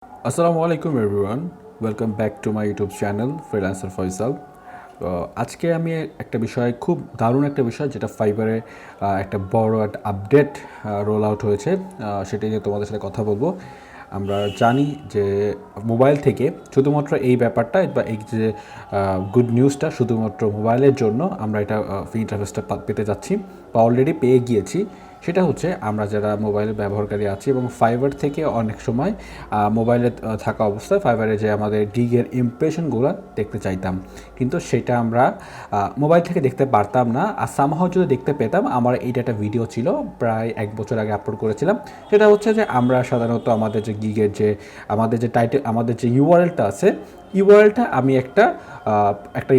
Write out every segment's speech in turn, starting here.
Assalamu alaikum everyone. Welcome back to my YouTube channel Freelancer Foysal. আজকে আমি একটা বিষয় খুব দারুণ একটা বিষয় যেটা ফাইবারে একটা বড় একটা আপডেট রোল আউট হয়েছে সেটা নিয়ে তোমাদের সাথে কথা বলবো। আমরা জানি যে মোবাইল থেকে শুধুমাত্র এই ব্যাপারটা বা এই যে গুড নিউজটা শুধুমাত্র মোবাইলের জন্য আমরা এটা ইন্টারফেসটা পেতে যাচ্ছি বা অলরেডি পেয়ে গিয়েছি। সেটা হচ্ছে আমরা যারা মোবাইল ব্যবহারকারী আছি এবং ফাইবার থেকে অনেক সময় মোবাইলে থাকা অবস্থায় ফাইবারে যে আমাদের গিগের ইমপ্রেশনগুলো দেখতে চাইতাম, কিন্তু সেটা আমরা মোবাইল থেকে দেখতে পারতাম না। আর সামহাও যদি দেখতে পেতাম, আমার এইটা একটা ভিডিও ছিল প্রায় 1 বছর আগে আপলোড করেছিলাম। সেটা হচ্ছে যে আমরা সাধারণত আমাদের যে গিগের যে আমাদের যে টাইটেল আমাদের যে ইউআরএলটা আছে, ইউআরএলটা আমি একটা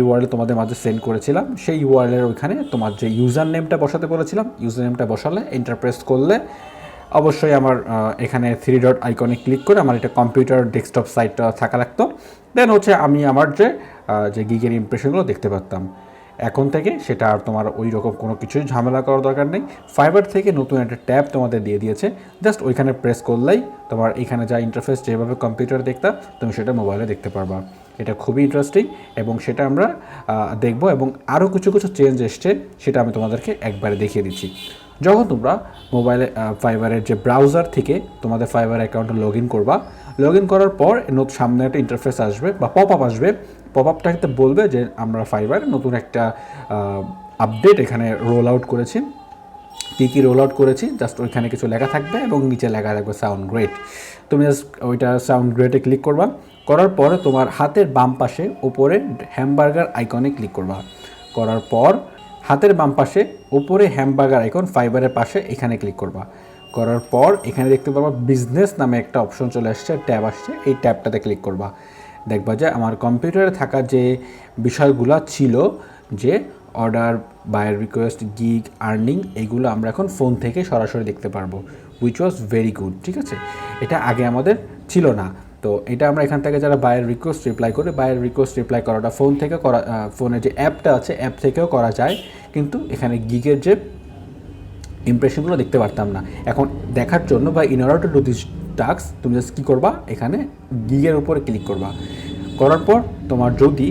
ইউআরএল তোমাদের মাঝে সেন্ড করেছিলাম। সেই ইউআরএলের ওইখানে তোমার যে ইউজার নেমটা বসাতে বলেছিলাম, ইউজার নেমটা বসালে এন্টার প্রেস করলে অবশ্যই আমার এখানে 3 ডট আইকনে ক্লিক করে আমার এটা কম্পিউটার ডেস্কটপ সাইটটা থাকা লাগতো। দেন হচ্ছে আমি আমার যে গিগের ইমপ্রেশনগুলো দেখতে পারতাম। এখন থেকে সেটা আর তোমার ওই রকম কোনো কিছুই ঝামেলা করার দরকার নেই। ফাইবার থেকে নতুন একটা ট্যাব তোমাদের দিয়ে দিয়েছে, জাস্ট ওইখানে প্রেস করলেই তোমার এখানে যা ইন্টারফেস যেভাবে কম্পিউটারে দেখতাম তুমি সেটা মোবাইলে দেখতে পারবা। এটা খুবই ইন্টারেস্টিং এবং সেটা আমরা দেখব এবং আরও কিছু কিছু চেঞ্জ এসছে, সেটা আমি তোমাদেরকে একবারে দেখিয়ে দিচ্ছি। যখন তোমরা মোবাইলে ফাইবারের যে ব্রাউজার থেকে তোমাদের ফাইবার অ্যাকাউন্টে লগ ইন করবা, লগ ইন করার পর সামনে একটা ইন্টারফেস আসবে বা পপ আপ আসবে। পপ আপটাতে বলবে যে আমরা ফাইবার নতুন একটা আপডেট এখানে রোল আউট করেছি। কী রোল আউট করেছি জাস্ট ওইখানে কিছু লেখা থাকবে এবং নিচে লেখা থাকবে সাউন্ড গ্রেট। তুমি জাস্ট ওইটা সাউন্ড গ্রেটে ক্লিক করবা। করার পর তোমার হাতের বাম পাশে উপরে হ্যামবার্গার আইকনে ক্লিক করবা। করার পর হাতের বাম পাশে উপরে হ্যামবার্গার আইকন ফাইবারের পাশে এখানে ক্লিক করবা। করার পর এখানে দেখতে পারবা বিজনেস নামে একটা অপশন চলে আসছে, ট্যাব আসছে, এই ট্যাবটাতে ক্লিক করবা। দেখবা যে আমার কম্পিউটারে থাকা যে বিষয়গুলো ছিল, যে order, buyer request, gig, earning, এগুলো আমরা এখন ফোন থেকে সরাসরি দেখতে পারবো, উইচ ওয়াজ ভেরি গুড। ঠিক আছে, এটা আগে আমাদের ছিল না। তো এটা আমরা এখান থেকে যারা বায়ার রিকোয়েস্ট রিপ্লাই করি, বায়ার রিকোয়েস্ট রিপ্লাই করাটা ফোন থেকে করা, ফোনে যে অ্যাপটা আছে অ্যাপ থেকেও করা যায়, কিন্তু এখানে গিগের যে ইমপ্রেশনগুলো দেখতে পারতাম না। এখন দেখার জন্য বা in order to do this task তুমি জাস্ট কী করবা, এখানে গিগের উপরে ক্লিক করবা। করার পর তোমার যদি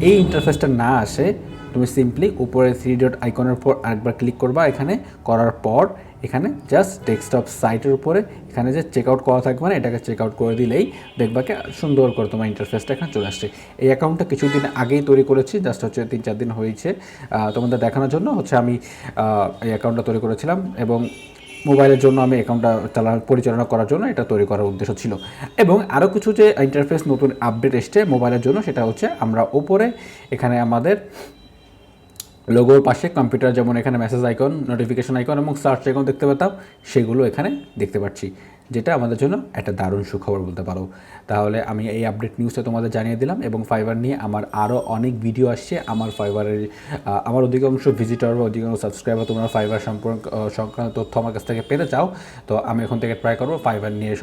এই ইন্টারফেসটা না আসে, তুমি সিম্পলি উপরে 3 ডট আইকনের উপর আরেকবার ক্লিক করবা। এখানে করার পর এখানে জাস্ট ডেস্কটপ সাইটের উপরে এখানে যে চেক আউট করা থাকবে না, এটাকে চেক আউট করে দিলেই দেখবা কি সুন্দর করে তোমার ইন্টারফেসটা এখানে চলে আসছে। এই অ্যাকাউন্টটা কিছুদিন আগেই তৈরি করেছি, জাস্ট হচ্ছে 3-4 দিন হয়েছে। তোমাদের দেখানোর জন্য হচ্ছে আমি এই অ্যাকাউন্টটা তৈরি করেছিলাম এবং মোবাইলের জন্য আমি অ্যাকাউন্টটা পরিচালনা করার জন্য এটা তৈরি করার উদ্দেশ্য ছিল। এবং আরও কিছু যে ইন্টারফেস নতুন আপডেট এসছে মোবাইলের জন্য, সেটা হচ্ছে আমরা ওপরে এখানে আমাদের লোগোর পাশে কম্পিউটার যেমন এখানে মেসেজ আইকন, নোটিফিকেশন আইকন এবং সার্চ আইকন দেখতে পেতাম, সেগুলো এখানে দেখতে পাচ্ছি, যেটা আমাদের জন্য একটা দারুণ সুখবর বলতে পারো। তাহলে আমি এই আপডেট নিউজটা তোমাদের জানিয়ে দিলাম এবং ফাইবার নিয়ে আমার আরও অনেক ভিডিও আসছে। আমার ফাইবারের আমার অধিকাংশ ভিজিটর বা অধিকাংশ সাবস্ক্রাইবার তোমরা ফাইবার সংক্রান্ত তথ্য আমার কাছ থেকে পেতে চাও, তো আমি এখন থেকে ট্রাই করবো ফাইবার নিয়ে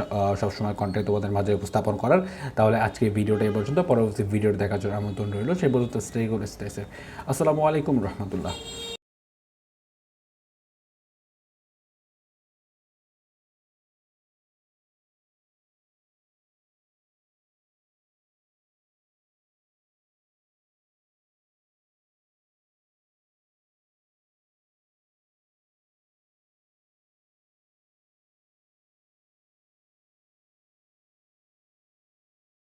সবসময় কন্টেন্ট তোমাদের মাঝে উপস্থাপন করার। তাহলে আজকে ভিডিওটা এই পর্যন্ত, পরবর্তী ভিডিওটা দেখার জন্য আমন্ত্রণ রইল। সেই পর্যন্ত স্টে সেফ। আসসালামু আলাইকুম রহমতুল্লাহ।